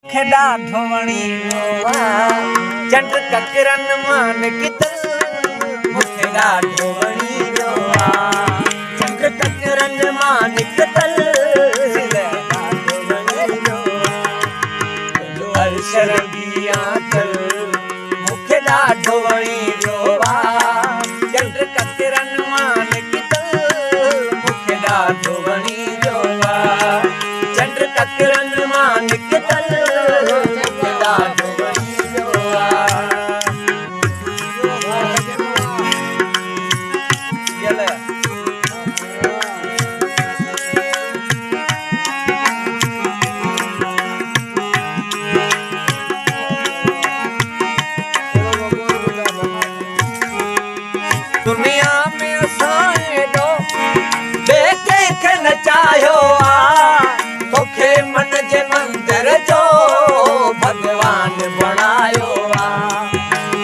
खेड़ा ढोवणी चंड ककरन मान कितल मुखेड़ा ढोवणी चंड ककरन मान कितल शरदिया चल मुखेड़ा ढोवणी चंड ककरन मान कितल मुखेड़ा ढोवणी चंड ककरन मान कितल दुनिया में असां दो देखे के नचायो तोखे मन जे मंदिर जो भगवान बनायो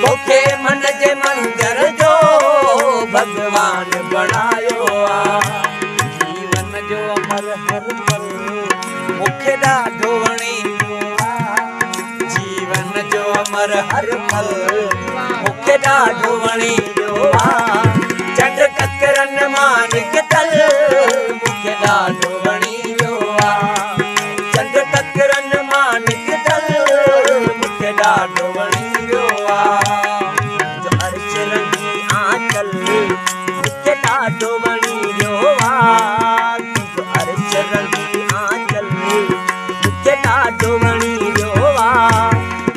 तोखे मन जे मंदिर जो भगवान बनायो जीवन जो अमर हर पल मुखे ॾाढो वणींदो जीवन जो अमर हर पल मुखे ॾाढो वणींदो चंड ककरन मान कितल मुखे ॾाढो वणींदो चंड ककरन मान कितल मुखे ॾाढो वणींदो जो अर्श रंगी आंचल मुखे ॾाढो वणींदो जो अर्श रंगी आंचल मुखे ॾाढो वणींदो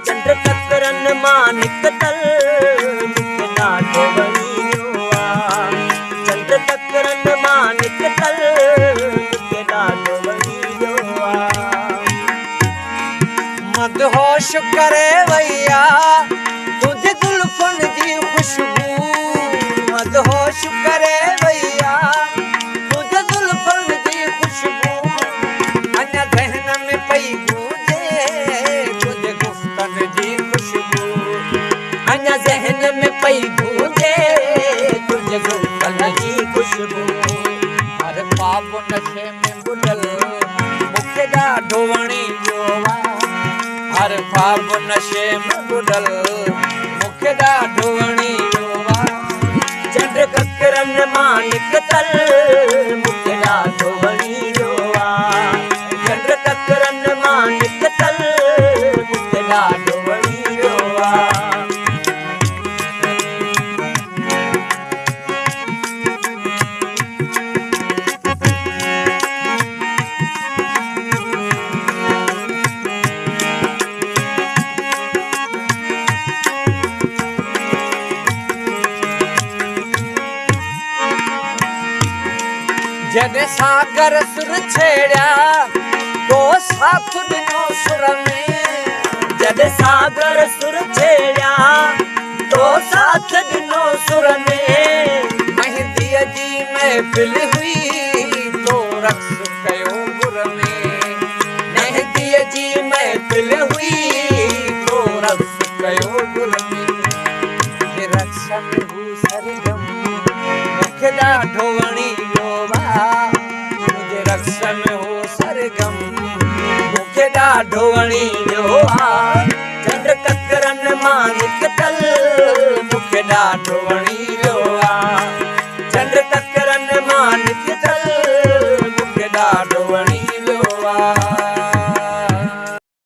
चंड ककरन मान कितल मुखे ॾाढो वणींदो चंड ककरन मान कितल मुखे ॾाढो वणींदो मदहोश करे वैया तुझे जुल्फन जी खुशबू मदहोश करे वैया तुझे जुल्फन जी खुशबू अञा ज़हन में पई गूंजे तुझे गुफ्तन जी खुशबू अञा ज़हन में पई गूंजे तुझे गुफ्तन जी खुशबू हर ख्वाब नशे में बुॾल मुखे ॾाढो वणींदो हर ख्वाब नशे में बुॾल मुखे ॾाढो वणींदो चंड ककरन मान कितल मुखे ॾाढो वणींदो चंड ककरन मान कितल मुखे ॾाढो वणींदो जॾहिं सागर सुर छेड़िया तो साथ ॾिनो सुर में जॾहिं सागर सुर छेड़िया तो साथ ॾिनो सुर में मेहंदीअ जी महफ़िल हुई तो रक़्स कयो गुर में मेहंदीअ जी महफ़िल हुई तो रक़्स कयो गुर में रक़्स में हू सरगम मुखे ॾाढो वणींदो मुझे रक़्स में हो सरगम मुखे ॾाढो वणींदो